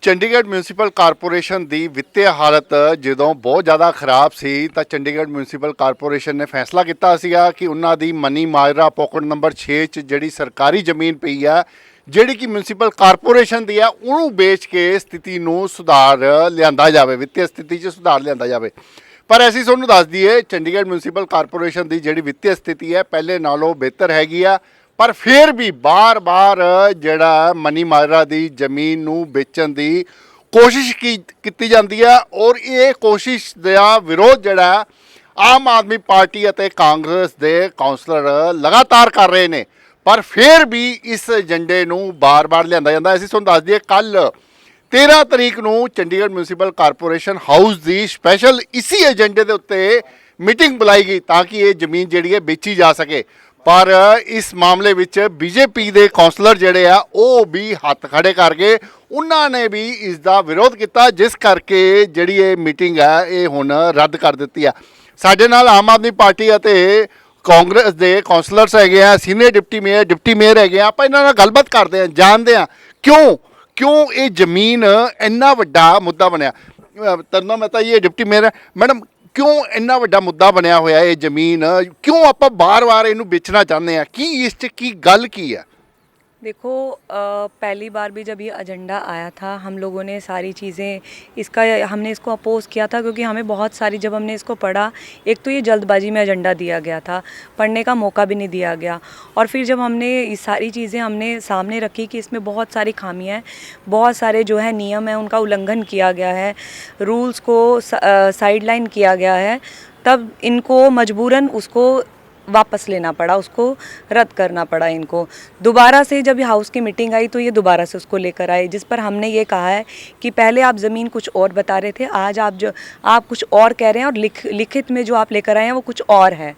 Chandigarh municipal corporation ਦੀ ਵਿੱਤੀ ਹਾਲਤ ਜਦੋਂ ਬਹੁਤ ਜ਼ਿਆਦਾ ਖਰਾਬ ਸੀ ਤਾਂ ਚੰਡੀਗੜ੍ਹ ਮਿਊਨਿਸਪਲ ਕਾਰਪੋਰੇਸ਼ਨ ਨੇ ਫੈਸਲਾ ਕੀਤਾ ਸੀਗਾ ਕਿ ਉਹਨਾਂ ਦੀ ਮਨੀ ਮਾਜਰਾ ਪਾਕਟ ਨੰਬਰ 6 'ਚ ਜਿਹੜੀ ਸਰਕਾਰੀ ਜ਼ਮੀਨ ਪਈ ਆ ਜਿਹੜੀ ਕਿ ਮਿਊਨਿਸਪਲ ਕਾਰਪੋਰੇਸ਼ਨ ਦੀ ਆ ਉਹਨੂੰ ਵੇਚ ਕੇ ਸਥਿਤੀ ਨੂੰ ਸੁਧਾਰ ਲਿਆਂਦਾ ਜਾਵੇ, ਵਿੱਤੀ ਸਥਿਤੀ 'ਚ ਸੁਧਾਰ ਲਿਆਂਦਾ ਜਾਵੇ। ਪਰ ਅਸੀਂ ਤੁਹਾਨੂੰ ਦੱਸ ਦਈਏ ਚੰਡੀਗੜ੍ਹ ਮਿਊਨਿਸਪਲ ਕਾਰਪੋਰੇਸ਼ਨ ਦੀ ਜਿਹੜੀ ਵਿੱਤੀ ਸਥਿਤੀ ਹੈ ਪਹਿਲੇ ਨਾਲੋਂ ਬਿਹਤਰ ਹੈਗੀ ਆ, पर फिर भी बार बार जड़ा मनी माजरा की जमीन नूं बेचण की कोशिश की जाती है और ये कोशिश का विरोध जड़ा आम आदमी पार्टी अते कांग्रेस के कौंसलर लगातार कर रहे हैं। पर फिर भी इस एजेंडे नूं बार बार लिया जाता। असीं तुहानूं दस दईए कल 13 तरीक नूं चंडीगढ़ म्यूनसिपल कारपोरेशन हाउस की स्पैशल इसी एजेंडे के उत्ते मीटिंग बुलाई गई ताकि ये जमीन जिहड़ी है बेची जा सके। पर इस मामले विच बीजेपी के कौंसलर जिहड़े आ वो भी हत्थ खड़े करके उन्होंने भी इसका विरोध किया, जिस करके जिहड़ी ये मीटिंग है ये हुण रद्द कर दी है। साडे नाल आम आदमी पार्टी अते कांग्रेस के कौंसलर्स है, सीनियर डिप्टी मेयर है, आप इन्हां नाल गलबात करते हैं, जानते हैं क्यों ये जमीन इन्ना वड्डा मुद्दा बनया। तरना मेहता ये डिप्टी मेयर है, मैडम क्यों इन्ना वड्डा मुद्दा बनया होया ये जमीन, क्यों आप बार बार इनू बेचना चाहते हैं, कि इस की गल की है? देखो पहली बार भी जब ये एजेंडा आया था हम लोगों ने सारी चीज़ें हमने इसको अपोज़ किया था, क्योंकि हमें बहुत सारी जब हमने इसको पढ़ा, एक तो ये जल्दबाजी में एजेंडा दिया गया था, पढ़ने का मौका भी नहीं दिया गया, और फिर जब हमने ये सारी चीज़ें हमने सामने रखी कि इसमें बहुत सारी खामियां हैं, बहुत सारे जो है नियम है उनका उल्लंघन किया गया है, रूल्स को साइडलाइन किया गया है, तब इनको मजबूरन उसको वापस लेना पड़ा, उसको रद्द करना पड़ा इनको। दोबारा से जब हाउस की मीटिंग आई तो ये दोबारा से उसको लेकर आए, जिस पर हमने ये कहा है कि पहले आप ज़मीन कुछ और बता रहे थे, आज आप कुछ और कह रहे हैं, और लिखित में जो आप लेकर आए हैं वो कुछ और है।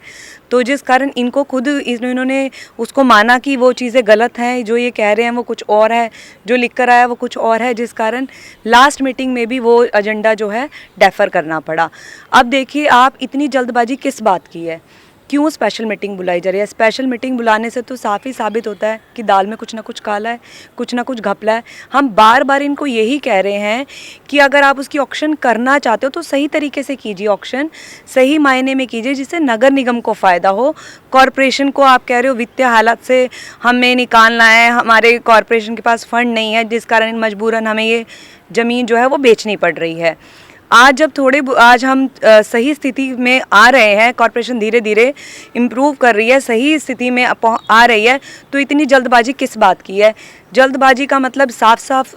तो जिस कारण इनको खुद इन्होंने उसको माना कि वो चीज़ें गलत हैं, जो ये कह रहे हैं वो कुछ और है, जो लिख कर आया वो कुछ और है, जिस कारण लास्ट मीटिंग में भी वो एजेंडा जो है डेफर करना पड़ा। अब देखिए आप इतनी जल्दबाजी किस बात की है, क्यों स्पेशल मीटिंग बुलाई जा रही है? स्पेशल मीटिंग बुलाने से तो साफ़ ही साबित होता है कि दाल में कुछ ना कुछ काला है, कुछ ना कुछ घपला है। हम बार बार इनको यही कह रहे हैं कि अगर आप उसकी ऑक्शन करना चाहते हो तो सही तरीके से कीजिए, ऑक्शन सही मायने में कीजिए जिससे नगर निगम को फ़ायदा हो। कॉरपोरेशन को आप कह रहे हो वित्तीय हालत से हमें निकालना है, हमारे कॉरपोरेशन के पास फ़ंड नहीं है, जिस कारण मजबूरन हमें ये ज़मीन जो है वो बेचनी पड़ रही है। आज हम सही स्थिति में आ रहे हैं, कॉरपोरेशन धीरे धीरे इम्प्रूव कर रही है, सही स्थिति में आ रही है, तो इतनी जल्दबाजी किस बात की है? जल्दबाजी का मतलब साफ साफ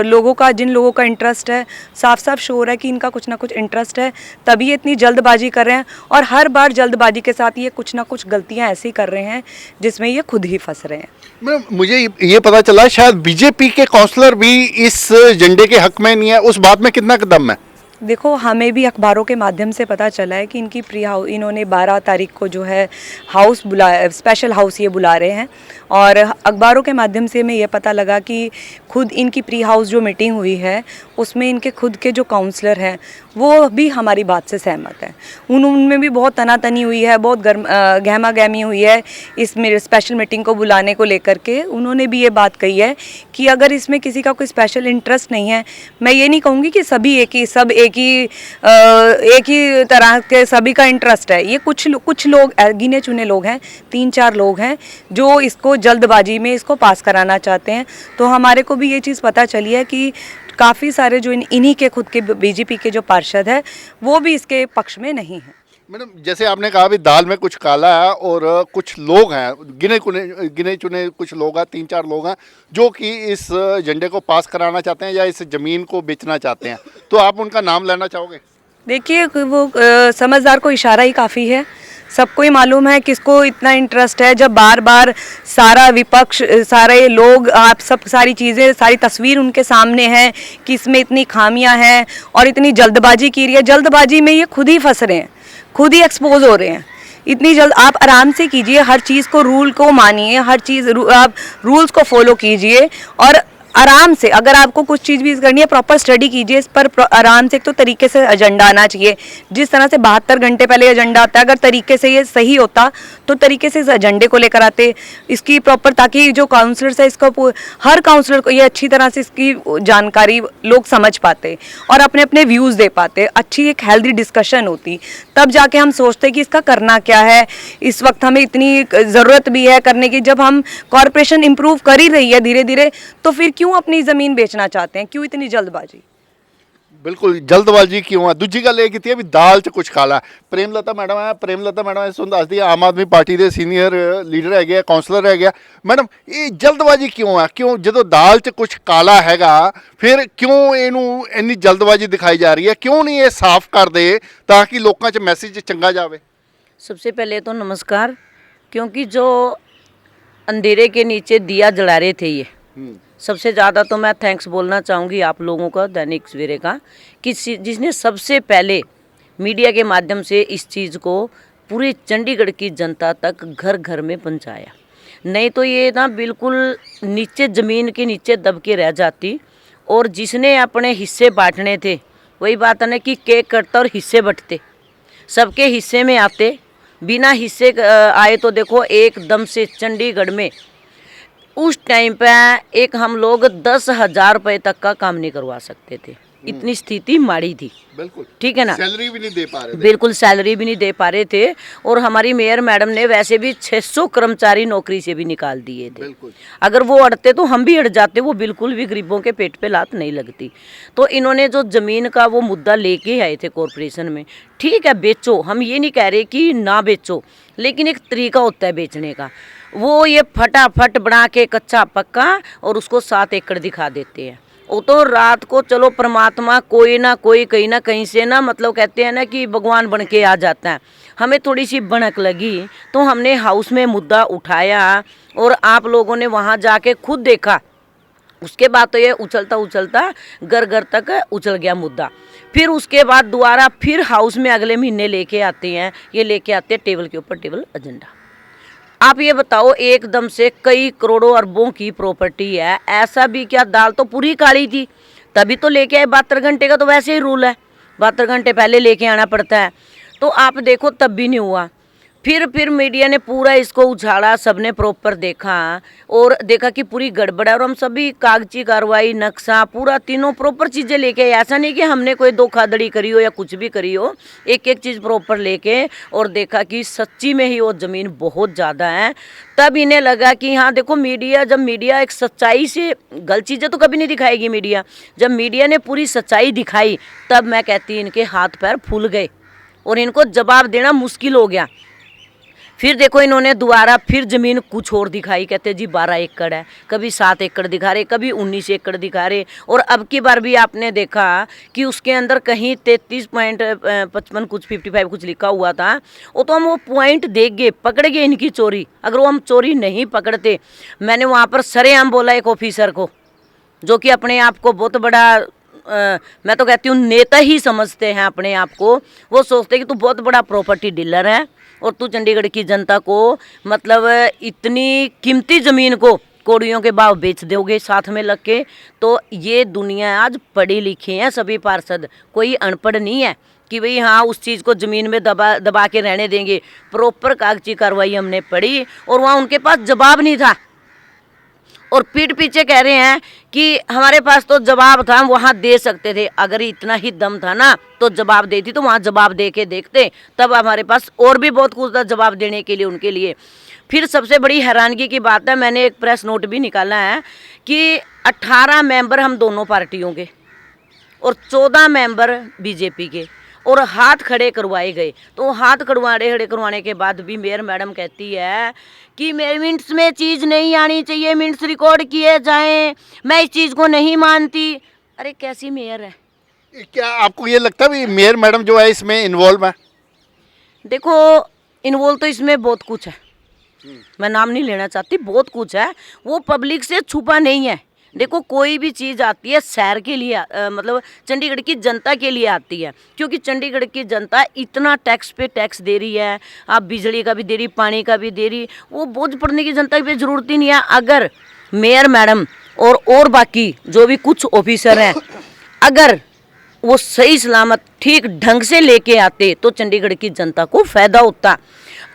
लोगों का, जिन लोगों का इंटरेस्ट है, साफ साफ शो है कि इनका कुछ ना कुछ इंटरेस्ट है, तभी ये इतनी जल्दबाजी कर रहे हैं। और हर बार जल्दबाजी के साथ ये कुछ ना कुछ गलतियां ऐसी कर रहे हैं जिसमें ये खुद ही फंस रहे हैं। मुझे ये पता चला शायद बीजेपी के काउंसलर भी इस एजेंडे के हक में नहीं है, उस बात में कितना कदम है? देखो हमें भी अखबारों के माध्यम से पता चला है कि इनकी इन्होंने 12 तारीख को जो है हाउस स्पेशल हाउस ये बुला रहे हैं, और अखबारों के माध्यम से हमें ये पता लगा कि खुद इनकी प्री हाउस जो मीटिंग हुई है उसमें इनके खुद के जो काउंसलर हैं वो भी हमारी बात से सहमत हैं। उनमें भी बहुत तनातनी हुई है, बहुत गहमा गहमी हुई है इस स्पेशल मीटिंग को बुलाने को लेकर के। उन्होंने भी ये बात कही है कि अगर इसमें किसी का कोई स्पेशल इंटरेस्ट नहीं है, मैं ये नहीं कहूँगी कि सभी एक ही तरह के सभी का इंटरेस्ट है, ये कुछ लोग गिने चुने लोग हैं, 3-4 लोग हैं जो इसको जल्दबाजी में इसको पास कराना चाहते हैं। तो हमारे को भी ये चीज़ पता चली है कि काफ़ी सारे जो इन्हीं के खुद के बीजेपी के जो पार्षद हैं वो भी इसके पक्ष में नहीं हैं। मैडम जैसे आपने कहा भी दाल में कुछ काला है, और कुछ लोग हैं गिने चुने कुछ लोग हैं, 3-4 लोग हैं जो कि इस एजेंडे को पास कराना चाहते हैं या इस ज़मीन को बेचना चाहते हैं, तो आप उनका नाम लेना चाहोगे? देखिए वो समझदार को इशारा ही काफ़ी है, सबको ही मालूम है किसको इतना इंटरेस्ट है। जब बार बार सारा विपक्ष, सारे लोग, आप सब सारी चीज़ें, सारी तस्वीर उनके सामने है कि इसमें इतनी खामियां हैं और इतनी जल्दबाजी की रही है, जल्दबाजी में ये खुद ही फंस रहे हैं, खुद ही एक्सपोज हो रहे हैं। इतनी जल्द आप आराम से कीजिए, हर चीज़ को रूल को मानिए, हर चीज़ आप रूल्स को फॉलो कीजिए, और आराम से, अगर आपको कुछ चीज़ भी करनी है प्रॉपर स्टडी कीजिए इस पर आराम से। एक तो तरीके से एजेंडा आना चाहिए, जिस तरह से 72 घंटे पहले एजेंडा आता है, अगर तरीके से ये सही होता तो तरीके से इस एजेंडे को लेकर आते इसकी प्रॉपर, ताकि जो काउंसलर्स है इसको, हर काउंसलर को ये अच्छी तरह से इसकी जानकारी लोग समझ पाते और अपने अपने व्यूज़ दे पाते, अच्छी एक हेल्दी डिस्कशन होती, तब जाके हम सोचते कि इसका करना क्या है। इस वक्त हमें इतनी ज़रूरत भी है करने की, जब हम कॉरपोरेशन इंप्रूव कर ही रही है धीरे धीरे, तो फिर क्यों अपनी ज़मीन बेचना चाहते हैं, क्यों इतनी जल्दबाजी। ਬਿਲਕੁਲ ਜਲਦਬਾਜ਼ੀ ਕਿਉਂ ਆ। ਦੂਜੀ ਗੱਲ ਇਹ ਕੀਤੀ ਹੈ ਵੀ ਦਾਲ 'ਚ ਕੁਛ ਕਾਲਾ। ਪ੍ਰੇਮਲਤਾ ਮੈਡਮ ਇਸ ਨੂੰ ਦੱਸਦੀ ਹੈ, ਆਮ ਆਦਮੀ ਪਾਰਟੀ ਦੇ ਸੀਨੀਅਰ ਲੀਡਰ ਹੈਗੇ ਆ, ਕਾਉਂਸਲਰ ਹੈਗੇ ਆ। ਮੈਡਮ ਇਹ ਜਲਦਬਾਜ਼ੀ ਕਿਉਂ ਆ, ਕਿਉਂ ਜਦੋਂ ਦਾਲ 'ਚ ਕੁਛ ਕਾਲਾ ਹੈਗਾ ਫਿਰ ਕਿਉਂ ਇਹਨੂੰ ਇੰਨੀ ਜਲਦਬਾਜ਼ੀ ਦਿਖਾਈ ਜਾ ਰਹੀ ਹੈ, ਕਿਉਂ ਨਹੀਂ ਇਹ ਸਾਫ਼ ਕਰਦੇ ਤਾਂ ਕਿ ਲੋਕਾਂ 'ਚ ਮੈਸੇਜ ਚੰਗਾ ਜਾਵੇ। सबसे पहले तो नमस्कार, क्योंकि जो अंधेरे के नीचे दिया जला रहे थे ये, सबसे ज़्यादा तो मैं थैंक्स बोलना चाहूँगी आप लोगों का, दैनिक सवेरे का, कि जिसने सबसे पहले मीडिया के माध्यम से इस चीज़ को पूरे चंडीगढ़ की जनता तक घर घर में पहुँचाया। नहीं तो ये ना बिल्कुल नीचे ज़मीन के नीचे दब के रह जाती। और जिसने अपने हिस्से बांटने थे, वही बात है ना कि केक कटता और हिस्से बंटते, सबके हिस्से में आते, बिना हिस्से आए तो देखो एकदम से चंडीगढ़ में उस टाइम पे एक हम लोग 10,000 रुपये तक का काम नहीं करवा सकते थे, इतनी स्थिति माड़ी थी। बिल्कुल ठीक है ना, सैलरी भी नहीं दे पा रहे थे। बिल्कुल सैलरी भी नहीं दे पा रहे थे। और हमारी मेयर मैडम ने वैसे भी 600 कर्मचारी नौकरी से भी निकाल दिए थे। बिल्कुल अगर वो अड़ते तो हम भी अड़ जाते, वो बिल्कुल भी गरीबों के पेट पे लात नहीं लगती। तो इन्होंने जो ज़मीन का वो मुद्दा लेके आए थे कॉरपोरेशन में, ठीक है बेचो, हम ये नहीं कह रहे कि ना बेचो, लेकिन एक तरीका होता है बेचने का। वो ये फटाफट बना के कच्चा पक्का और उसको 7 एकड़ दिखा देते हैं। वो तो रात को चलो परमात्मा कोई ना कोई कहीं ना कहीं से ना, मतलब कहते हैं ना कि भगवान बन के आ जाता है। हमें थोड़ी सी भनक लगी तो हमने हाउस में मुद्दा उठाया और आप लोगों ने वहाँ जाके खुद देखा। उसके बाद तो ये उछलता उछलता घर घर तक उछल गया मुद्दा। फिर उसके बाद दोबारा फिर हाउस में अगले महीने लेके आते हैं, ये लेके आते हैं टेबल के ऊपर टेबल एजेंडा। आप ये बताओ, एकदम से कई करोड़ों अरबों की प्रॉपर्टी है, ऐसा भी क्या दाल तो पूरी काली थी, तभी तो लेके आए। 72 घंटे का तो वैसे ही रूल है, 72 घंटे पहले लेके आना पड़ता है। तो आप देखो तब भी नहीं हुआ। फिर मीडिया ने पूरा इसको उछाला, सबने प्रॉपर देखा और देखा कि पूरी गड़बड़ है। और हम सभी कागजी कार्रवाई, नक्शा, पूरा तीनों प्रॉपर चीज़ें लेके आए। ऐसा नहीं कि हमने कोई धोखाधड़ी करी हो या कुछ भी करी हो, एक एक चीज़ प्रॉपर लेके और देखा कि सच्ची में ही वो ज़मीन बहुत ज़्यादा है। तब इन्हें लगा कि हाँ देखो, मीडिया जब मीडिया एक सच्चाई से, गलत चीज़ें तो कभी नहीं दिखाएगी मीडिया, जब मीडिया ने पूरी सच्चाई दिखाई तब मैं कहती इनके हाथ पैर फूल गए और इनको जवाब देना मुश्किल हो गया। फिर देखो इन्होंने दोबारा फिर ज़मीन कुछ और दिखाई, कहते जी 12 एकड़ है, कभी 7 एकड़ दिखा रहे, कभी 19 एकड़ दिखा रहे। और अब की बार भी आपने देखा कि उसके अंदर कहीं 33.55 कुछ 55 कुछ लिखा हुआ था। वो तो हम वो पॉइंट देख गए, पकड़ गए इनकी चोरी। अगर वो हम चोरी नहीं पकड़ते, मैंने वहाँ पर सरेआम बोला एक ऑफिसर को, जो कि अपने आप को बहुत बड़ा मैं तो कहती हूँ नेता ही समझते हैं अपने आप को। वो सोचते हैं कि तू बहुत बड़ा प्रॉपर्टी डीलर है और तू चंडीगढ़ की जनता को मतलब इतनी कीमती ज़मीन को कौड़ियों के भाव बेच दोगे साथ में लग के। तो ये दुनिया आज पढ़ी लिखी है सभी पार्षद, कोई अनपढ़ नहीं है कि भाई हाँ उस चीज़ को ज़मीन में दबा के रहने देंगे। प्रॉपर कागजी कार्रवाई हमने पढ़ी और वहाँ उनके पास जवाब नहीं था और पीठ पीछे कह रहे हैं कि हमारे पास तो जवाब था, हम वहाँ दे सकते थे। अगर इतना ही दम था ना तो जवाब देती, तो वहाँ जवाब दे के देखते, तब हमारे पास और भी बहुत कुछ था जवाब देने के लिए उनके लिए। फिर सबसे बड़ी हैरानगी की बात है, मैंने एक प्रेस नोट भी निकाला है कि 18 मेंबर हम दोनों पार्टियों के और 14 मेंबर बीजेपी के और हाथ खड़े करवाए गए। तो हाथ खड़े करवाने के बाद भी मेयर मैडम कहती है कि मेरे मिनट्स में चीज़ नहीं आनी चाहिए, मिनट्स रिकॉर्ड किए जाएं, मैं इस चीज़ को नहीं मानती। अरे कैसी मेयर है? क्या आपको ये लगता है भी मेयर मैडम जो है इसमें इन्वॉल्व है? देखो इन्वॉल्व तो इसमें बहुत कुछ है, मैं नाम नहीं लेना चाहती, बहुत कुछ है, वो पब्लिक से छुपा नहीं है। देखो कोई भी चीज़ आती है शहर के लिए मतलब चंडीगढ़ की जनता के लिए आती है, क्योंकि चंडीगढ़ की जनता इतना टैक्स पे टैक्स दे रही है, आप बिजली का भी दे रही, पानी का भी दे रही, वो बोझ पड़ने की जनता पे ज़रूरत ही नहीं है। अगर मेयर मैडम और बाकी जो भी कुछ ऑफिसर हैं, अगर वो सही सलामत ठीक ढंग से लेके आते तो चंडीगढ़ की जनता को फायदा होता।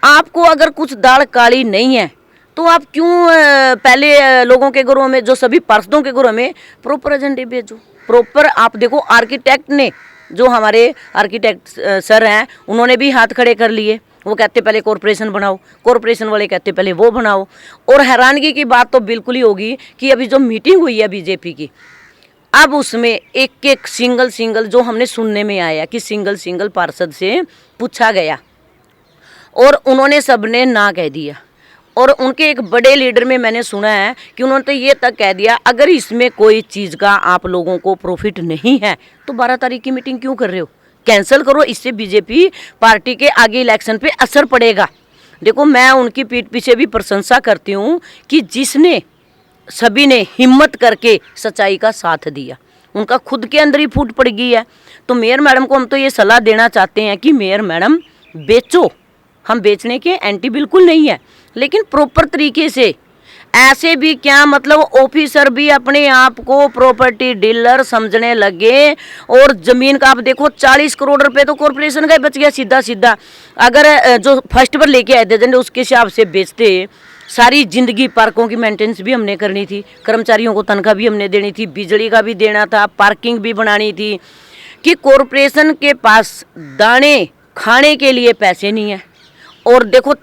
आपको अगर कुछ दाल काली नहीं है तो आप क्यों पहले लोगों के घरों में, जो सभी पार्षदों के घरों में प्रॉपर एजेंडे भेजो। प्रॉपर आप देखो, आर्किटेक्ट ने, जो हमारे आर्किटेक्ट सर हैं, उन्होंने भी हाथ खड़े कर लिए। वो कहते पहले कॉरपोरेशन बनाओ, कॉरपोरेशन वाले कहते पहले वो बनाओ। और हैरानगी की बात तो बिल्कुल ही होगी कि अभी जो मीटिंग हुई है बीजेपी की, अब उसमें एक एक सिंगल जो हमने सुनने में आया कि सिंगल पार्षद से पूछा गया और उन्होंने सबने ना कह दिया। और उनके एक बड़े लीडर में मैंने सुना है कि उन्होंने तो ये तक कह दिया, अगर इसमें कोई चीज़ का आप लोगों को प्रॉफिट नहीं है तो 12 तारीख की मीटिंग क्यों कर रहे हो, कैंसिल करो। इससे बीजेपी पार्टी के आगे इलेक्शन पे असर पड़ेगा। देखो, मैं उनकी पीठ पीछे भी प्रशंसा करती हूँ कि जिसने सभी ने हिम्मत करके सच्चाई का साथ दिया, उनका खुद के अंदर ही फूट पड़ गई है। तो मेयर मैडम को हम तो ये सलाह देना चाहते हैं कि मेयर मैडम बेचो, हम बेचने के एंटी बिल्कुल नहीं है, लेकिन प्रॉपर तरीके से। ऐसे भी क्या मतलब ऑफिसर भी अपने आप को प्रॉपर्टी डीलर समझने लगे। और ज़मीन का आप देखो, 40 करोड़ रुपए तो कॉरपोरेशन का ही बच गया सीधा सीधा। अगर जो फर्स्ट पर लेके आए थे एजेंडे उसके हिसाब से बेचते, सारी ज़िंदगी पार्कों की मेंटेनेंस भी हमने करनी थी, कर्मचारियों को तनख्वाह भी हमने देनी थी, बिजली का भी देना था, पार्किंग भी बनानी थी, कि कॉरपोरेशन के पास दाने खाने के लिए पैसे नहीं है। और देखो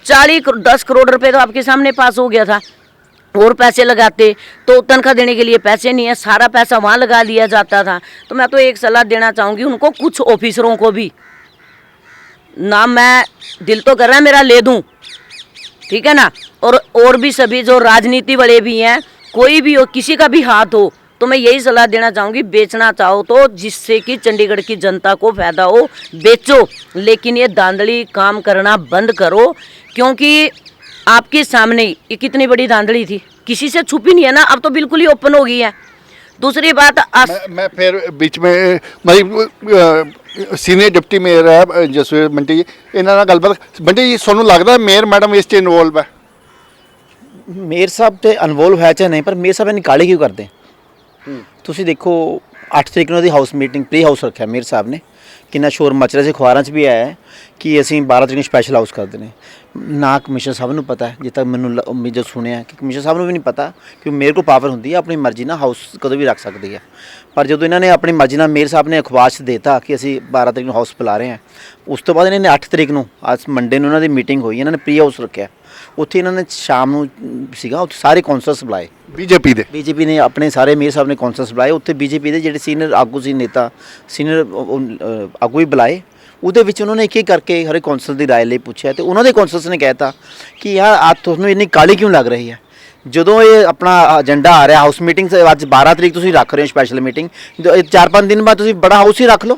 10 करोड़ रुपए तो आपके सामने पास हो गया था, और पैसे लगाते तो तनख्वाह देने के लिए पैसे नहीं है, सारा पैसा वहाँ लगा दिया जाता था। तो मैं तो एक सलाह देना चाहूँगी उनको, कुछ ऑफिसरों को भी, नाम मैं दिल तो कर रहा है मेरा ले दूँ, ठीक है ना, और भी सभी जो राजनीति वाले भी हैं, कोई भी हो, किसी का भी हाथ हो, तो मैं यही सलाह देना चाहूँगी, बेचना चाहो तो जिससे कि चंडीगढ़ की जनता को फायदा हो बेचो, लेकिन ये धांधली काम करना बंद करो। क्योंकि आपके सामने ये कितनी बड़ी धांधली थी, किसी से छुपी नहीं है ना, अब तो बिल्कुल ही ओपन हो गई है। दूसरी बात मैं फिर बीच में सीनियर डिप्टी मेयर है जसवीर बंटी जी, ਇਹਨਾਂ ਨਾਲ ਗੱਲਬਾਤ। ਬੰਟੀ ਜੀ, ਤੁਹਾਨੂੰ ਲੱਗਦਾ ਮੇयर ਮੈਡਮ ਇਸ 'ਚ ਇਨਵੋਲਵ ਹੈ? ਮੇयर ਸਾਹਿਬ ਤੇ ਇਨਵੋਲਵ ਹੈ ਚਾਹੇ ਨਹੀਂ, ਪਰ ਮੇयर ਸਾਹਿਬ ਇਹਨੀ ਕਾਹਲੀ ਕਿਉਂ ਕਰਦੇ? ਤੁਸੀਂ ਦੇਖੋ 8 ਤਰੀਕ ਨੂੰ ਉਹਦੀ ਹਾਊਸ ਮੀਟਿੰਗ ਪ੍ਰੀ ਹਾਊਸ ਰੱਖਿਆ ਮੇयर ਸਾਹਿਬ ਨੇ, ਕਿੰਨਾ ਸ਼ੋਰ ਮਚ ਰਿਹਾ ਸੀ, ਅਖਬਾਰਾਂ 'ਚ ਵੀ ਆਇਆ ਹੈ ਕਿ ਅਸੀਂ 12 ਤਰੀਕ ਨੂੰ ਸਪੈਸ਼ਲ ਹਾਊਸ ਕਰਦੇ ਨੇ। ਨਾ ਕਮਿਸ਼ਨਰ ਸਾਹਿਬ ਨੂੰ ਪਤਾ ਹੈ, ਜਿੱਦ ਤੱਕ ਮੈਨੂੰ ਉਮੀਦ ਜੋ ਸੁਣਿਆ ਕਿ ਕਮਿਸ਼ਨਰ ਸਾਹਿਬ ਨੂੰ ਵੀ ਨਹੀਂ ਪਤਾ ਕਿ ਮੇਰੇ ਕੋਲ ਪਾਵਰ ਹੁੰਦੀ ਹੈ, ਆਪਣੀ ਮਰਜ਼ੀ ਨਾਲ ਹਾਊਸ ਕਦੋਂ ਵੀ ਰੱਖ ਸਕਦੀ ਹੈ। ਪਰ ਜਦੋਂ ਇਹਨਾਂ ਨੇ ਆਪਣੀ ਮਰਜ਼ੀ ਨਾਲ ਮੇयर ਸਾਹਿਬ ਨੇ ਅਖਬਾਰ 'ਚ ਦੇਤਾ ਕਿ ਅਸੀਂ 12 ਤਰੀਕ ਨੂੰ ਹਾਊਸ ਬੁਲਾ ਰਹੇ ਹਾਂ, ਉਸ ਤੋਂ ਬਾਅਦ ਇਹਨਾਂ ਨੇ 8 ਤਰੀਕ ਨੂੰ ਅੱਜ ਮੰਡੇ ਨੂੰ ਇਹਨਾਂ ਦੀ ਮੀਟਿੰਗ ਹੋਈ, ਇਹਨਾਂ ਨੇ ਪ੍ਰੀ ਹਾਊਸ ਰੱਖਿਆ। ਉੱਥੇ ਇਹਨਾਂ ਨੇ ਸ਼ਾਮ ਨੂੰ ਸੀਗਾ, ਉੱਥੇ ਸਾਰੇ ਕੌਂਸਲਰਸ ਬੁਲਾਏ, ਬੀਜੇਪੀ ਨੇ ਆਪਣੇ ਸਾਰੇ ਮੇयर ਸਾਹਿਬ ਨੇ ਕੌਂਸਲਰਸ ਬੁਲਾਏ। ਉੱਥੇ ਬੀਜੇਪੀ ਦੇ ਜਿਹੜੇ ਸੀਨੀਅਰ ਆਗੂ ਸੀ, ਨੇਤਾ ਸੀਨੀਅਰ ਆਗੂ ਵੀ ਬੁਲਾਏ। ਉਹਦੇ ਵਿੱਚ ਉਹਨਾਂ ਨੇ ਇੱਕ ਇੱਕ ਕਰਕੇ ਹਰੇ ਕੌਂਸਲ ਦੀ ਰਾਏ ਲਈ ਪੁੱਛਿਆ, ਤੇ ਉਹਨਾਂ ਦੇ ਕੌਂਸਲਰਸ ਨੇ ਕਹਿਤਾ ਕਿ ਯਾਰ ਆ ਤੁਹਾਨੂੰ ਇੰਨੀ ਕਾਹਲੀ ਕਿਉਂ ਲੱਗ ਰਹੀ ਹੈ? ਜਦੋਂ ਇਹ ਆਪਣਾ ਏਜੰਡਾ ਆ ਰਿਹਾ ਹਾਊਸ ਮੀਟਿੰਗ, ਅੱਜ 12 ਤਰੀਕ ਤੁਸੀਂ ਰੱਖ ਰਹੇ ਹੋ ਸਪੈਸ਼ਲ ਮੀਟਿੰਗ, 4-5 ਦਿਨ ਬਾਅਦ ਤੁਸੀਂ ਬੜਾ ਹਾਊਸ ਹੀ ਰੱਖ ਲਓ,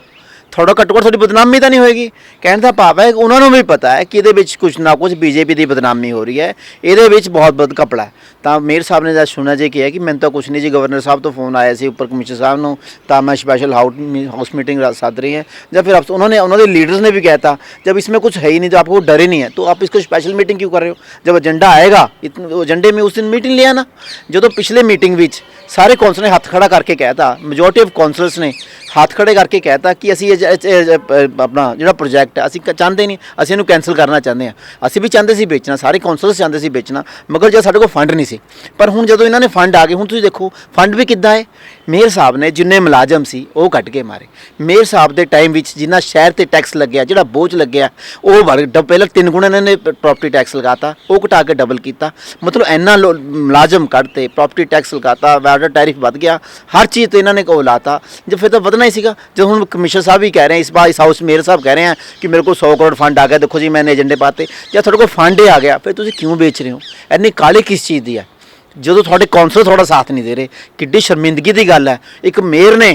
ਥੋੜਾ ਘੱਟੋ ਘੱਟ ਤੁਹਾਡੀ ਬਦਨਾਮੀ ਤਾਂ ਨਹੀਂ ਹੋਏਗੀ। ਕਹਿਣ ਦਾ ਭਾਵ ਹੈ ਉਹਨਾਂ ਨੂੰ ਵੀ ਪਤਾ ਹੈ ਕਿ ਇਹਦੇ ਵਿੱਚ ਕੁਝ ਨਾ ਕੁਝ ਬੀਜੇਪੀ ਦੀ ਬਦਨਾਮੀ ਹੋ ਰਹੀ ਹੈ, ਇਹਦੇ ਵਿੱਚ ਬਹੁਤ ਬਦ ਕਪੜਾ ਹੈ। ਤਾਂ ਮੇयर ਸਾਹਿਬ ਨੇ ਜਦ ਸੁਣਿਆ ਜੇ ਕਿਹਾ ਕਿ ਮੈਨੂੰ ਤਾਂ ਕੁਝ ਨਹੀਂ ਜੀ, ਗਵਰਨਰ ਸਾਹਿਬ ਤੋਂ ਫੋਨ ਆਇਆ ਸੀ ਉੱਪਰ ਕਮਿਸ਼ਨਰ ਸਾਹਿਬ ਨੂੰ, ਤਾਂ मैं स्पेशल हाउस मीटिंग साध रही है। जब फिर उन्होंने लीडर्स ने भी कहता जब इसमें कुछ है ही नहीं, तो आपको डर ही नहीं है, तो आप इसको स्पेशल मीटिंग क्यों कर रहे हो? जब एजेंडा आएगा एजेंडे में उस दिन मीटिंग ले आना। जो तो पिछले मीटिंग में सारे कौंसलर ने हथ खड़ा करके कहता, मेजोरिटी ऑफ कौंसलर्स ने हथ खड़े करके कहता कि असी अपना जो प्रोजैक्ट है असी चाहते नहीं, असी इन्हू कैंसल करना चाहते हैं। असी भी चाहते सी बेचना, सारे कौंसलर्स चाहते सी बेचना, मगर जब साढ़े को फंड नहीं सी। पर हुण जो इन्होंने फंड आ गए, हुण तुसीं देखो फंड भी किद्दां है। मेयर साहब ने जिन्ने मुलाजम सी वो कट के मारे। मेयर साहब के टाइम विच जिन्ना शहर ते टैक्स लग्या, जिहड़ा बोझ लग्या वो पहले 3 गुणा इन्होंने प्रॉपर्टी टैक्स लगाता, वो घटा के डबल किया। मतलब इन्ना मुलाजम कटते, प्रॉपर्टी टैक्स लगाता, वाटर टैरिफ वध गया, हर चीज़ तो इन्होंने को लाता। जब फिर तो वधना ही सीगा। जो हुण कमिश्नर साहब भी कह रहे हैं इस बार, इस हाउस मेयर साहब कह रहे हैं कि मेरे को 100 करोड़ फंड आ गया, देखो जी मैंने एजेंडे पाते। जब थोड़े को फंड ही आ गया फिर तुम क्यों बेच रहे हो? इन्नी काली किस चीज़ की है? जो थोड़े कौंसल थोड़ा साथ नहीं दे रहे, कि शर्मिंदगी की गल है। एक मेयर ने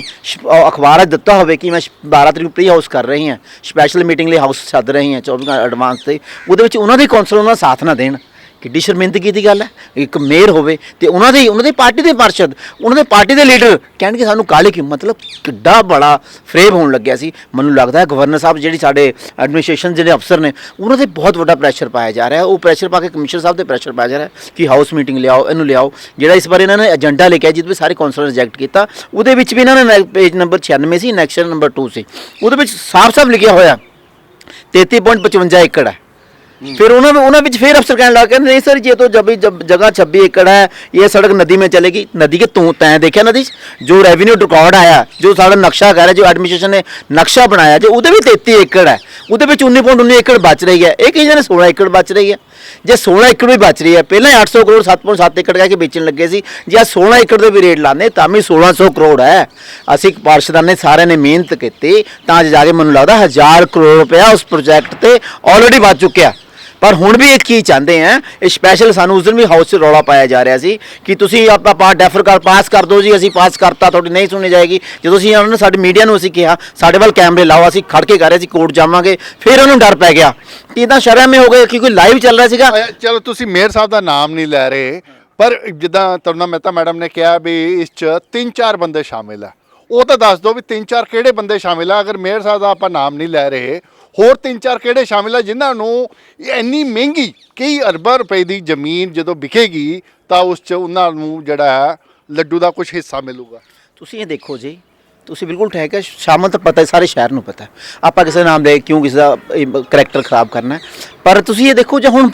अखबार दिता हो कि मैं 12 तरीक प्री हाउस कर रही हैं, स्पैशल मीटिंग लिए हाउस सद रही हैं 24 एडवांस से, वो कौंसल उन्होंने साथ ना देन ਕਿੱਡੀ ਸ਼ਰਮਿੰਦਗੀ ਦੀ ਗੱਲ ਹੈ। ਇੱਕ ਮੇਅਰ ਹੋਵੇ ਤੇ ਉਹਨਾਂ ਦੀ ਪਾਰਟੀ ਦੇ ਪਾਰਸ਼ਦ, ਉਹਨਾਂ ਦੇ ਪਾਰਟੀ ਦੇ ਲੀਡਰ ਕਹਿਣਗੇ ਸਾਨੂੰ ਕਾਲੇ ਕਿਉਂ, ਮਤਲਬ ਕਿੱਡਾ ਬੜਾ ਫਰੇਬ ਹੋਣ ਲੱਗਿਆ ਸੀ। ਮੈਨੂੰ ਲੱਗਦਾ ਹੈ ਗਵਰਨਰ ਸਾਹਿਬ ਜਿਹੜੀ ਸਾਡੇ ਐਡਮਿਨਿਸਟ੍ਰੇਸ਼ਨ ਜਿਹੜੇ ਅਫਸਰ ਨੇ ਉਹਨਾਂ ਤੇ ਬਹੁਤ ਵੱਡਾ ਪ੍ਰੈਸ਼ਰ ਪਾਇਆ ਜਾ ਰਿਹਾ। ਉਹ ਪ੍ਰੈਸ਼ਰ ਪਾ ਕੇ ਕਮਿਸ਼ਨਰ ਸਾਹਿਬ ਤੇ ਪ੍ਰੈਸ਼ਰ ਪਾਇਆ ਜਾ ਰਿਹਾ ਕਿ ਹਾਊਸ ਮੀਟਿੰਗ ਲਿਆਓ, ਇਹਨੂੰ ਲਿਆਓ। ਜਿਹੜਾ ਇਸ ਵਾਰ ਇਹਨਾਂ ਨੇ ਏਜੰਡਾ ਲਿਖਿਆ ਜਿਹਦੇ ਵਿੱਚ ਸਾਰੇ ਕੌਂਸਲਰ ਰਿਜੈਕਟ ਕੀਤਾ, ਉਹਦੇ ਵਿੱਚ ਵੀ ਇਹਨਾਂ ਨੇ ਪੇਜ ਨੰਬਰ 96 ਸੀ, ਨੈਕਸਟ ਨੰਬਰ 2 ਸੀ, ਉਹਦੇ ਵਿੱਚ ਸਾਫ਼-ਸਾਫ਼ ਲਿਖਿਆ ਹੋਇਆ 33.55 एकड़ है। फिर उन्होंने बीच फिर अफसर कहने लगा नहीं सर ये तो जब जगह 26 एकड़ है, ये सड़क नदी में चलेगी। नदी के तैं देखा नदी जो रेवेन्यू रिकॉर्ड आया, जो सारा नक्शा कह रहा है, जो एडमिनिस्ट्रेशन ने नक्शा बनाया, जो उधर भी 33 एकड़ है, उधर 19.19 एकड़ बच रही है। एक ही ने 16 एकड़ बच रही है। जे 16 एकड़ भी बच रही है, पहले 800 करोड़ 7.7 एकड़ कह के बेचने लगे सी, जे 16 एकड़ के भी रेट लाने तां भी 1600 करोड़ है। असी पार्षदां ने सारे ने मेहनत की तां जाके मैनूं लगदा 1000 करोड़ रुपया उस प्रोजैक्ट ते ऑलरेडी बच चुक्या। पर हुण भी एक चीज़ चाहते हैं स्पैशल, सानूं उस दिन भी हाउस से रौला पाया जा रहा सी कि तुसीं आपां डैफर कर पास कर दो जी, असीं पास करता, तुहाडी नहीं सुनी जाएगी। जदों असीं उन्होंने साडी मीडिया नूं असीं कहा साडे वल कैमरे लाओ, असीं खड़ के कह रहे सी कोर्ट जावांगे, फिर उन्होंने डर पै गया कि इदां शर्म में हो गए क्योंकि लाइव चल रहा सीगा। ਚਲੋ ਤੁਸੀਂ ਮੇਅਰ ਸਾਹਿਬ ਦਾ ਨਾਮ ਨਹੀਂ ਲੈ ਰਹੇ, ਪਰ ਜਿੱਦਾਂ ਤਰੁਣਾ ਮਹਿਤਾ ਮੈਡਮ ਨੇ ਕਿਹਾ ਵੀ ਇਸ 'ਚ 3-4 ਬੰਦੇ ਸ਼ਾਮਿਲ ਆ, ਉਹ ਤਾਂ ਦੱਸ ਦਿਓ ਵੀ 3-4 ਕਿਹੜੇ ਬੰਦੇ ਸ਼ਾਮਿਲ ਆ। ਅਗਰ ਮੇਅਰ ਸਾਹਿਬ ਦਾ ਆਪਾਂ ਨਾਮ ਨਹੀਂ ਲੈ ਰਹੇ, ਹੋਰ 3-4 ਕਿਹੜੇ ਸ਼ਾਮਿਲ ਆ ਜਿਨ੍ਹਾਂ ਨੂੰ ਇੰਨੀ ਮਹਿੰਗੀ ਕਈ ਅਰਬਾਂ ਰੁਪਏ ਦੀ ਜ਼ਮੀਨ ਜਦੋਂ ਵਿਕੇਗੀ ਤਾਂ ਉਸ 'ਚ ਉਹਨਾਂ ਨੂੰ ਜਿਹੜਾ ਹੈ ਲੱਡੂ ਦਾ ਕੁਝ ਹਿੱਸਾ ਮਿਲੂਗਾ। ਤੁਸੀਂ ਇਹ ਦੇਖੋ ਜੀ, ਤੁਸੀਂ ਬਿਲਕੁਲ ਠੀਕ ਹੈ, ਸ਼ਾਮਲ ਤਾਂ ਪਤਾ ਹੈ, ਸਾਰੇ ਸ਼ਹਿਰ ਨੂੰ ਪਤਾ ਹੈ, ਆਪਾਂ ਕਿਸੇ ਨਾਮ ਦੇ ਕਿਉਂ ਕਿਸੇ ਦਾ ਕਰੈਕਟਰ ਖਰਾਬ ਕਰਨਾ ਹੈ। ਪਰ ਤੁਸੀਂ ਇਹ ਦੇਖੋ ਜੇ ਹੁਣ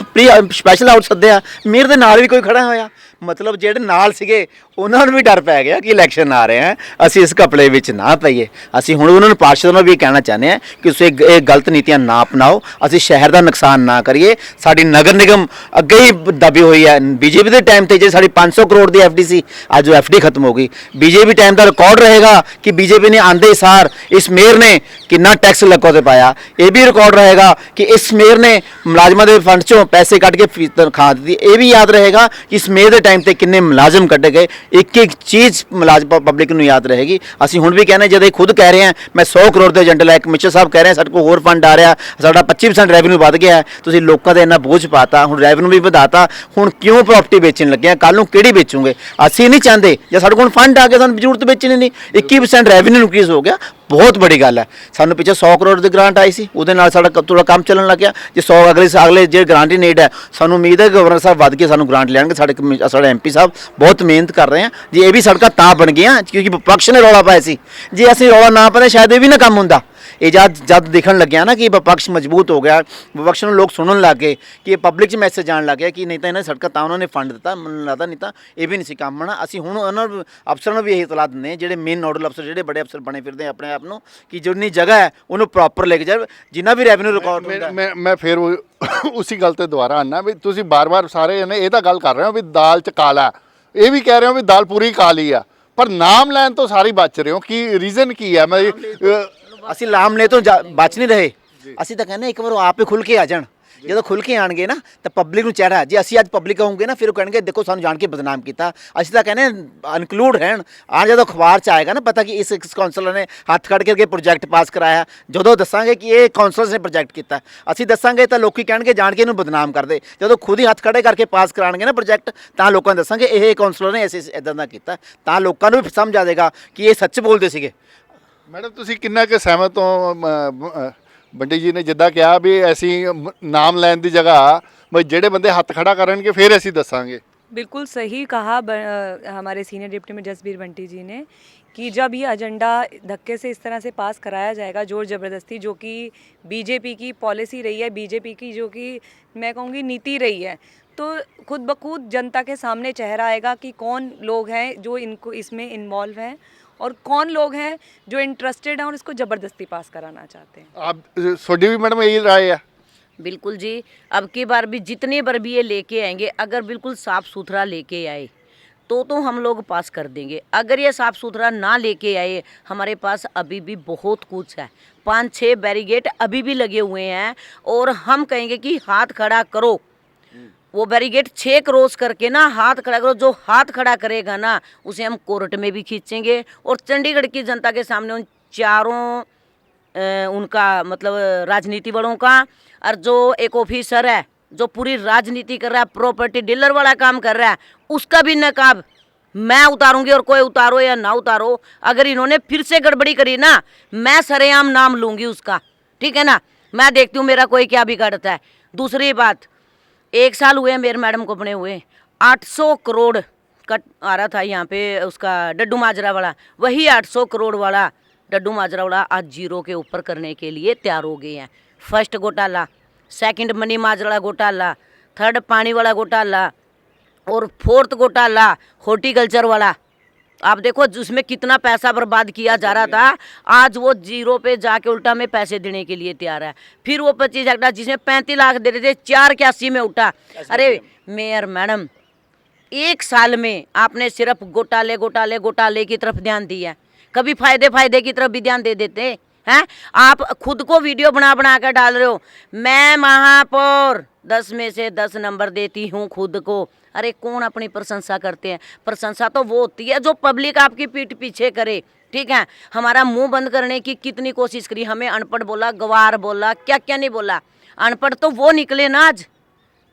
ਸਪੈਸ਼ਲ ਆਊਟ ਸੱਦਿਆ, ਮੇਅਰ ਦੇ ਨਾਲ ਵੀ ਕੋਈ ਖੜਾ ਹੋਇਆ, ਮਤਲਬ ਜਿਹੜੇ ਨਾਲ ਸੀਗੇ ਉਹਨਾਂ ਨੂੰ ਵੀ ਡਰ ਪੈ ਗਿਆ ਕਿ ਇਲੈਕਸ਼ਨ ਆ ਰਹੇ ਆ, ਅਸੀਂ ਇਸ ਘਪਲੇ ਵਿੱਚ ਨਾ ਪਈਏ। ਅਸੀਂ ਹੁਣ ਉਹਨਾਂ ਨੂੰ ਪਾਰਸ਼ਦਾਂ ਨੂੰ ਵੀ ਕਹਿਣਾ ਚਾਹੁੰਦੇ ਹਾਂ ਕਿ ਤੁਸੀਂ ਇਹ ਗਲਤ ਨੀਤੀਆਂ ਨਾ ਅਪਣਾਓ, ਅਸੀਂ ਸ਼ਹਿਰ ਦਾ ਨੁਕਸਾਨ ਨਾ ਕਰੀਏ। ਸਾਡੀ ਨਗਰ ਨਿਗਮ ਅੱਗੇ ਹੀ ਦਬੀ ਹੋਈ ਹੈ। ਬੀਜੇਪੀ ਦੇ ਟਾਈਮ ਤੇ ਜੇ ਸਾਡੀ 500 ਕਰੋੜ ਦੀ ਐਫਡੀ ਸੀ, ਅੱਜ ਉਹ ਐਫਡੀ ਖਤਮ ਹੋ ਗਈ। ਬੀਜੇਪੀ ਟਾਈਮ ਦਾ ਰਿਕਾਰਡ ਰਹੇਗਾ ਕਿ ਬੀਜੇਪੀ ਨੇ ਆਂਦੇ ਸਾਰ ਇਸ ਮੇਅਰ ਨੇ ਕਿੰਨਾ ਟੈਕਸ ਲੱਗੋ ਤੇ ਪਾਇਆ। ਇਹ ਵੀ ਰਿਕਾਰਡ ਰਹੇਗਾ ਕਿ ਇਸ ਮੇਅਰ ਨੇ ਮੁਲਾਜ਼ਮਾਂ ਦੇ ਫੰਡ ਚੋਂ ਪੈਸੇ ਕੱਢ ਕੇ ਤਨਖਾਹ ਦਿੱਤੀ। ਇਹ ਵੀ ਯਾਦ ਰਹੇਗਾ ਕਿ ਇਸ ਮੇਅਰ ਦੇ ਟਾਈਮ ਤੇ ਕਿੰਨੇ ਮੁਲਾਜ਼ਮ ਕੱਢੇ ਗਏ। ਇੱਕ ਇੱਕ ਚੀਜ਼ ਮੁਲਾਜ਼ਮ ਪਬਲਿਕ ਨੂੰ ਯਾਦ ਰਹੇਗੀ। ਅਸੀਂ ਹੁਣ ਵੀ ਕਹਿੰਦੇ, ਜਦ ਇਹ ਖੁਦ ਕਹਿ ਰਹੇ ਹਾਂ ਮੈਂ 100 ਕਰੋੜ ਦੇ ਏਜੰਟ ਲੈ, ਕਮਿਸ਼ਨਰ ਸਾਹਿਬ ਕਹਿ ਰਹੇ ਸਾਡੇ ਕੋਲ ਹੋਰ ਫੰਡ ਆ ਰਿਹਾ, ਸਾਡਾ 25% ਰੈਵਨਿਊ ਵੱਧ ਗਿਆ ਹੈ। ਤੁਸੀਂ ਲੋਕਾਂ ਦੇ ਇੰਨਾ ਬੋਝ ਪਾਤਾ, ਹੁਣ ਰੈਵਨਿਊ ਵੀ ਵਧਾਤਾ, ਹੁਣ ਕਿਉਂ ਪ੍ਰਾਪਰਟੀ ਵੇਚਣ ਲੱਗੇ ਆ? ਕੱਲ ਨੂੰ ਕਿਹੜੀ ਵੇਚੂਗੇ? ਅਸੀਂ ਨਹੀਂ ਚਾਹੁੰਦੇ ਜੇ ਸਾਡੇ ਕੋਲ ਫੰਡ ਆ ਗਿਆ ਸਾਨੂੰ ਜ਼ਰੂਰਤ ਵੇਚਣੀ ਨਹੀਂ। 21% ਰੈਵਨਿਊ ਇਨਕਰੀਜ਼ ਹੋ ਗਿਆ, ਬਹੁਤ ਬੜੀ ਗੱਲ ਹੈ। ਸਾਨੂੰ ਪਿੱਛੇ 100 ਕਰੋੜ ਦੀ ਗ੍ਰਾਂਟ ਆਈ ਸੀ, ਉਹਦੇ ਨਾਲ ਸਾਡਾ ਥੋੜਾ ਕੰਮ ਚੱਲਣ ਲੱਗਿਆ। ਜੇ 100 ਅਗਲੇ ਜੇ ਗ੍ਰਾਂਟ ਹੀ ਨੀਡ ਹੈ, ਸਾਨੂੰ ਉਮੀਦ ਹੈ ਗਵਰਨਰ ਸਾਹਿਬ ਵੱਧ ਕੇ ਸਾਨੂੰ ਗ੍ਰਾਂਟ ਲੈਣਗੇ। ਸਾਡੇ MP ਸਾਹਿਬ ਬਹੁਤ ਮਿਹਨਤ ਕਰ ਰਹੇ ਆ ਜੀ। ਇਹ ਵੀ ਸੜਕਾਂ ਤਾਂ ਬਣ ਗਈਆਂ ਕਿਉਂਕਿ ਵਿਪਕਸ਼ ਨੇ ਰੌਲਾ ਪਾਇਆ ਸੀ। ਜੇ ਅਸੀਂ ਰੌਲਾ ਨਾ ਪਾਉਂਦੇ ਸ਼ਾਇਦ ਇਹ ਵੀ ਨਾ ਕੰਮ ਹੁੰਦਾ। ਇਹ ਜਦ ਦਿਖਣ ਲੱਗਿਆ ਨਾ ਕਿ ਵਿਪਕਸ਼ ਮਜ਼ਬੂਤ ਹੋ ਗਿਆ, ਵਿਪਕਸ਼ ਨੂੰ ਲੋਕ ਸੁਣਨ ਲੱਗ ਗਏ ਕਿ ਇਹ ਪਬਲਿਕ 'ਚ ਮੈਸੇਜ ਆਉਣ ਲੱਗ ਗਿਆ ਕਿ ਨਹੀਂ ਤਾਂ ਇਹਨਾਂ ਸੜਕਾਂ ਤਾਂ ਉਹਨਾਂ ਨੇ ਫੰਡ ਦਿੱਤਾ, ਮੈਨੂੰ ਲੱਗਦਾ ਨਹੀਂ ਤਾਂ ਇਹ ਵੀ ਨਹੀਂ ਸੀ ਕੰਮ ਆਉਣਾ। ਅਸੀਂ ਹੁਣ ਉਹਨਾਂ ਅਫਸਰਾਂ ਨੂੰ ਵੀ ਇਹੀ ਇਤਲਾਹ ਦਿੰਦੇ ਹਾਂ, ਜਿਹੜੇ ਮੇਨ ਨੋਡਲ ਅਫਸਰ ਜਿਹੜੇ ਬੜੇ ਅਫਸਰ ਬਣੇ ਫਿਰਦੇ ਆਪਣੇ ਆਪ ਨੂੰ, ਕਿ ਜਿੰਨੀ ਜਗ੍ਹਾ ਹੈ ਉਹਨੂੰ ਪ੍ਰੋਪਰ ਲੈ ਕੇ ਜਾਵੇ, ਜਿੰਨਾ ਵੀ ਰੈਵਨਿਊ ਰਿਕਾਰਡ ਹੁੰਦਾ। ਮੈਂ ਫਿਰ ਉਸੇ ਗੱਲ ਤੇ ਦੁਬਾਰਾ ਆਉਣਾ ਵੀ ਤੁਸੀਂ ਬਾਰ-ਬਾਰ ਸਾਰੇ ਜਣੇ ਇਹ ਤਾਂ ਗੱਲ ਕਰ ਰਹੇ ਹੋ ਵੀ ਦਾਲ 'ਚ ਕਾਲਾ, ਇਹ ਵੀ ਕਹਿ ਰਹੇ ਹੋ ਵੀ ਦਾਲ ਪੂਰੀ ਕਾਲੀ ਆ, ਪਰ ਨਾਮ ਲੈਣ ਤੋਂ ਸਾਰੀ ਬਚ ਰਹੇ ਹੋ। ਕੀ ਰੀਜ਼ਨ ਕੀ ਹੈ? ਮੈਂ ਅਸੀਂ ਲਾਮ ਲੈ ਤੋਂ ਬਚ ਨਹੀਂ ਰਹੇ। ਅਸੀਂ ਤਾਂ ਕਹਿੰਦੇ ਇੱਕ ਵਾਰ ਉਹ ਆਪ ਹੀ ਖੁੱਲ ਕੇ ਆ ਜਾਣ। ਜਦੋਂ ਖੁੱਲ ਕੇ ਆਣਗੇ ਨਾ ਤਾਂ ਪਬਲਿਕ ਨੂੰ ਚਿਹਰਾ, ਜੇ ਅਸੀਂ ਅੱਜ ਪਬਲਿਕ ਕਹੋਗੇ ਨਾ ਫਿਰ ਉਹ ਕਹਿਣਗੇ ਦੇਖੋ ਸਾਨੂੰ ਜਾਣ ਕੇ ਬਦਨਾਮ ਕੀਤਾ। ਅਸੀਂ ਤਾਂ ਕਹਿੰਦੇ ਇਨਕਲੂਡ ਰਹਿਣ। ਆ ਜਦੋਂ ਅਖਬਾਰ 'ਚ ਆਏਗਾ ਨਾ ਪਤਾ ਕਿ ਇਸ ਕਾਉਂਸਲਰ ਨੇ ਹੱਥ ਖੜ ਕਰਕੇ ਪ੍ਰੋਜੈਕਟ ਪਾਸ ਕਰਾਇਆ, ਜਦੋਂ ਦੱਸਾਂਗੇ ਕਿ ਇਹ ਕਾਉਂਸਲਰਸ ਨੇ ਪ੍ਰੋਜੈਕਟ ਕੀਤਾ, ਅਸੀਂ ਦੱਸਾਂਗੇ ਤਾਂ ਲੋਕੀ ਕਹਿਣਗੇ ਜਾਣ ਕੇ ਇਹਨੂੰ ਬਦਨਾਮ ਕਰਦੇ। ਜਦੋਂ ਖੁਦ ਹੀ ਹੱਥ ਖੜੇ ਕਰਕੇ ਪਾਸ ਕਰਾਣਗੇ ਨਾ ਪ੍ਰੋਜੈਕਟ, ਤਾਂ ਲੋਕਾਂ ਨੂੰ ਦੱਸਾਂਗੇ ਇਹ ਕਾਉਂਸਲਰ ਨੇ ਐਸੇ ਇੱਦਾਂ ਦਾ ਕੀਤਾ, ਤਾਂ ਲੋਕਾਂ ਨੂੰ ਵੀ ਸਮਝ ਆ ਜਾਏਗਾ ਕਿ ਇਹ ਸੱਚ ਬੋਲਦੇ ਸੀਗੇ। ਮੈਡਮ ਤੁਸੀਂ ਕਿੰਨਾ ਕੁ ਸਹਿਮਤ ਹੋ ਬੰਟੀ ਜੀ ਨੇ ਜਿੱਦਾਂ ਕਿਹਾ ਵੀ ਅਸੀਂ ਨਾਮ ਲੈਣ ਦੀ ਜਗ੍ਹਾ ਬਈ ਜਿਹੜੇ ਬੰਦੇ ਹੱਥ ਖੜਾ ਕਰਨਗੇ ਫਿਰ ਅਸੀਂ ਦੱਸਾਂਗੇ? बिल्कुल सही कहा हमारे सीनियर डिप्टी में जसबीर बंटी जी ने कि जब ये एजेंडा धक्के से इस तरह से पास कराया जाएगा जोर ज़बरदस्ती, जो कि बीजेपी की पॉलिसी रही है, बीजेपी की जो कि मैं कहूँगी नीति रही है, तो खुद ब खुद जनता के सामने चेहरा आएगा कि कौन लोग हैं जो इनको इसमें इन्वॉल्व हैं और कौन लोग हैं जो इंटरेस्टेड हैं और इसको ज़बरदस्ती पास कराना चाहते हैं। आप ਤੁਹਾਡੀ ਵੀ मैडम यही राय है? बिल्कुल जी, अब की बार भी जितने बार भी ये लेके आएंगे, अगर बिल्कुल साफ़ सुथरा लेके आए तो हम लोग पास कर देंगे। अगर ये साफ़ सुथरा ना लेके आए, हमारे पास अभी भी बहुत कुछ है, 5-6 बैरिगेड अभी भी लगे हुए हैं और हम कहेंगे कि हाथ खड़ा करो। वो बैरिगेड 6 क्रॉस करके ना हाथ खड़ा करो। जो हाथ खड़ा करेगा ना उसे हम कोर्ट में भी खींचेंगे और चंडीगढ़ की जनता के सामने उन चारों उनका मतलब राजनीति बड़ों का और जो एक ऑफिसर है जो पूरी राजनीति कर रहा है, प्रॉपर्टी डीलर वाला काम कर रहा है, उसका भी नकाब मैं उतारूंगी और कोई उतारो या ना उतारो। अगर इन्होंने फिर से गड़बड़ी करी ना, मैं सरेआम नाम लूंगी उसका, ठीक है ना। मैं देखती हूँ मेरा कोई क्या बिगाड़ता है। दूसरी बात, 1 साल हुए मेरे मैडम को बने हुए, 800 करोड़ कट आ रहा था यहाँ पे उसका डड्डू माजरा वाला, वही 800 करोड़ वाला डड्डू माजरा वाला आज जीरो के ऊपर करने के लिए तैयार हो गए हैं। फर्स्ट घोटाला, सेकंड मनी माजरा घोटाला, थर्ड पानी वाला घोटाला और फोर्थ घोटाला हॉर्टिकल्चर वाला। आप देखो जिसमें कितना पैसा बर्बाद किया जा रहा था, आज वो जीरो पे जाके उल्टा में पैसे देने के लिए तैयार है। फिर वो 25 हेक्टेयर जिसमें 35 लाख दे रहे थे, 481 में उठा। अरे मेयर मैडम, 1 साल में आपने सिर्फ घोटाले घोटाले घोटाले की तरफ ध्यान दिया है, कभी फायदे की तरफ भी ध्यान दे देते हैं। आप खुद को वीडियो बना बना कर डाल रहे हो, मैं महापौर 10 में से 10 नंबर देती हूँ खुद को। अरे कौन अपनी प्रशंसा करते हैं? प्रशंसा तो वो होती है जो पब्लिक आपकी पीठ पीछे करे, ठीक है। हमारा मुंह बंद करने की कितनी कोशिश करी, हमें अनपढ़ बोला, गवार बोला, क्या क्या नहीं बोला। अनपढ़ तो वो निकले ना आज,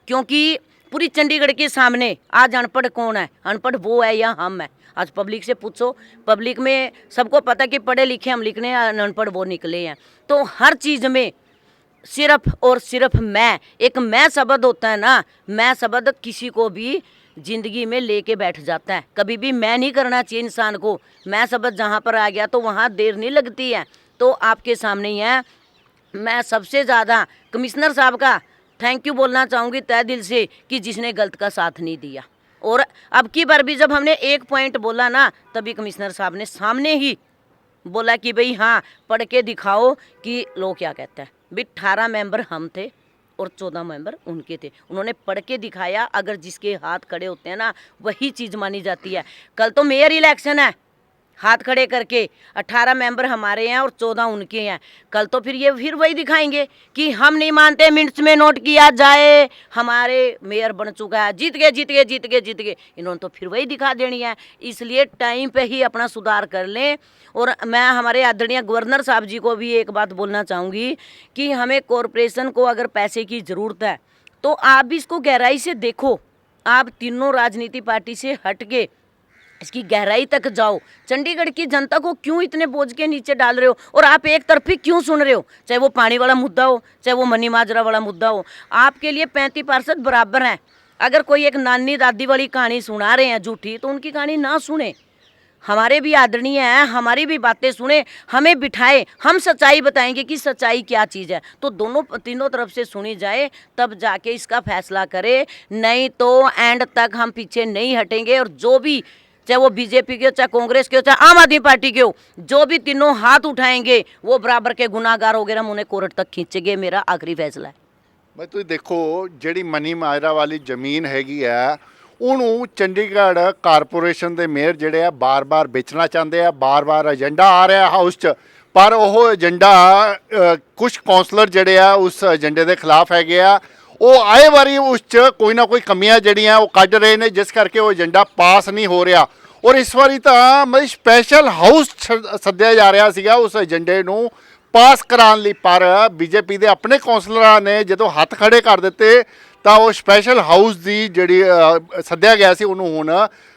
क्योंकि पूरी चंडीगढ़ के सामने आज अनपढ़ कौन है? अनपढ़ वो है या हम है? आज पब्लिक से पूछो, पब्लिक में सबको पता कि पढ़े लिखे हम लिखने हैं, अनपढ़ वो निकले हैं। तो हर चीज़ में सिर्फ और सिर्फ मैं, एक मैं शब्द होता है ना, मैं शब्द किसी को भी जिंदगी में लेके बैठ जाता है। कभी भी मैं नहीं करना चाहिए इंसान को। मैं शब्द जहाँ पर आ गया तो वहाँ देर नहीं लगती है। तो आपके सामने ही है, मैं सबसे ज़्यादा कमिश्नर साहब का थैंक यू बोलना चाहूँगी तहे दिल से कि जिसने गलत का साथ नहीं दिया। और अब की बार भी जब हमने एक पॉइंट बोला ना, तभी कमिश्नर साहब ने सामने ही बोला कि भाई हाँ पढ़ के दिखाओ कि लोग क्या कहते हैं। भी 18 मेंबर हम थे और 14 मेंबर उनके थे, उन्होंने पढ़ के दिखाया। अगर जिसके हाथ खड़े होते हैं ना, वही चीज़ मानी जाती है। कल तो मेयर इलेक्शन है, हाथ खड़े करके 18 मेंबर हमारे हैं और 14 उनके हैं। कल तो फिर ये फिर वही दिखाएंगे कि हम नहीं मानते, मिनट्स में नोट किया जाए, हमारे मेयर बन चुका है, जीत गए जीत गए जीत गए जीत गए। इन्होंने तो फिर वही दिखा देनी है। इसलिए टाइम पे ही अपना सुधार कर लें। और मैं हमारे आदरणीय गवर्नर साहब जी को भी एक बात बोलना चाहूँगी कि हमें कॉरपोरेशन को अगर पैसे की ज़रूरत है तो आप भी इसको गहराई से देखो। आप तीनों राजनीति पार्टी से हट के इसकी गहराई तक जाओ। चंडीगढ़ की जनता को क्यों इतने बोझ के नीचे डाल रहे हो और आप एक तरफी क्यों सुन रहे हो? चाहे वो पानी वाला मुद्दा हो, चाहे वो मनी माजरा वाला मुद्दा हो, आपके लिए 35 पार्षद बराबर हैं। अगर कोई एक नानी दादी वाली कहानी सुना रहे हैं झूठी, तो उनकी कहानी ना सुने। हमारे भी आदरणीय हैं, हमारी भी बातें सुने, हमें बिठाए, हम सच्चाई बताएंगे कि सच्चाई क्या चीज़ है। तो दोनों तीनों तरफ से सुनी जाए, तब जाके इसका फैसला करे। नहीं तो एंड तक हम पीछे नहीं हटेंगे। और जो भी, चाहे वो बीजेपी के हो, चाहे कांग्रेस के हो, चाहे आम आदमी पार्टी के हो, जो भी तीनों हाथ उठाएंगे वो बराबर के गुनाहगार हो गए, हम उन्हें कोर्ट तक खींचेंगे। मेरा आखिरी फैसला है। ਬਈ ਤੁਸੀਂ ਦੇਖੋ ਜਿਹੜੀ ਮਨੀ ਮਾਜਰਾ ਵਾਲੀ ਜ਼ਮੀਨ ਹੈਗੀ ਆ, ਉਹਨੂੰ ਚੰਡੀਗੜ੍ਹ ਕਾਰਪੋਰੇਸ਼ਨ ਦੇ ਮੇਅਰ ਜਿਹੜੇ ਆ ਬਾਰ-ਬਾਰ ਵੇਚਣਾ ਚਾਹੁੰਦੇ ਆ। ਬਾਰ-ਬਾਰ ਏਜੰਡਾ ਆ ਰਿਹਾ ਹਾਊਸ 'ਚ, ਪਰ ਉਹ ਏਜੰਡਾ ਕੁਝ ਕੌਂਸਲਰ ਜਿਹੜੇ ਆ ਉਸ ਏਜੰਡੇ ਦੇ ਖਿਲਾਫ ਹੈਗੇ ਆ। ਉਹ ਆਏ ਵਾਰੀ ਉਸ 'ਚ ਕੋਈ ਨਾ ਕੋਈ ਕਮੀਆਂ ਜਿਹੜੀਆਂ ਉਹ ਕੱਢ ਰਹੇ ਨੇ, ਜਿਸ ਕਰਕੇ ਉਹ ਏਜੰਡਾ ਪਾਸ ਨਹੀਂ ਹੋ ਰਿਹਾ। ਔਰ ਇਸ ਵਾਰੀ ਤਾਂ ਮਤਲਬ ਸਪੈਸ਼ਲ ਹਾਊਸ ਸੱਦਿਆ ਜਾ ਰਿਹਾ ਸੀਗਾ ਉਸ ਏਜੰਡੇ ਨੂੰ ਪਾਸ ਕਰਾਉਣ ਲਈ, ਪਰ ਬੀਜੇਪੀ ਦੇ ਆਪਣੇ ਕੌਂਸਲਰਾਂ ਨੇ ਜਦੋਂ ਹੱਥ ਖੜੇ ਕਰ ਦਿੱਤੇ ਤਾਂ ਉਹ ਸਪੈਸ਼ਲ ਹਾਊਸ ਦੀ ਜਿਹੜੀ ਸੱਦਿਆ ਗਿਆ ਸੀ ਉਹਨੂੰ ਹੁਣ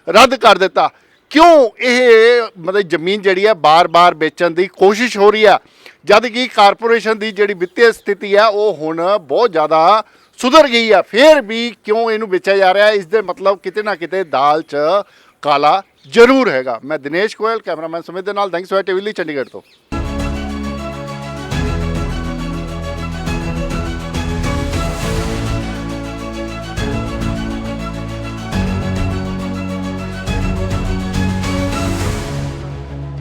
ਰੱਦ ਕਰ ਦਿੱਤਾ। ਕਿਉਂ ਇਹ ਮਤਲਬ ਜ਼ਮੀਨ ਜਿਹੜੀ ਹੈ ਬਾਰ-ਬਾਰ ਵੇਚਣ ਦੀ ਕੋਸ਼ਿਸ਼ ਹੋ ਰਹੀ ਆ, ਜਦ ਕਿ ਕਾਰਪੋਰੇਸ਼ਨ ਦੀ ਜਿਹੜੀ ਵਿੱਤੀ ਸਥਿਤੀ ਆ ਉਹ ਹੁਣ ਬਹੁਤ ਜ਼ਿਆਦਾ ਸੁਧਰ ਗਈ ਆ। ਫਿਰ ਵੀ ਕਿਉਂ ਇਹਨੂੰ ਵੇਚਿਆ ਜਾ ਰਿਹਾ? ਇਸ ਦੇ ਮਤਲਬ ਕਿਤੇ ਨਾ ਕਿਤੇ ਦਾਲ 'ਚ ਕਾਲਾ ਜ਼ਰੂਰ ਹੈਗਾ। ਮੈਂ ਦਿਨੇਸ਼ ਗੋਇਲ, ਕੈਮਰਾਮੈਨ ਸੁਮਿਤ ਦੇ ਨਾਲ, ਥੈਂਕਸ ਟੀਵੀ ਲਈ ਚੰਡੀਗੜ੍ਹ ਤੋਂ।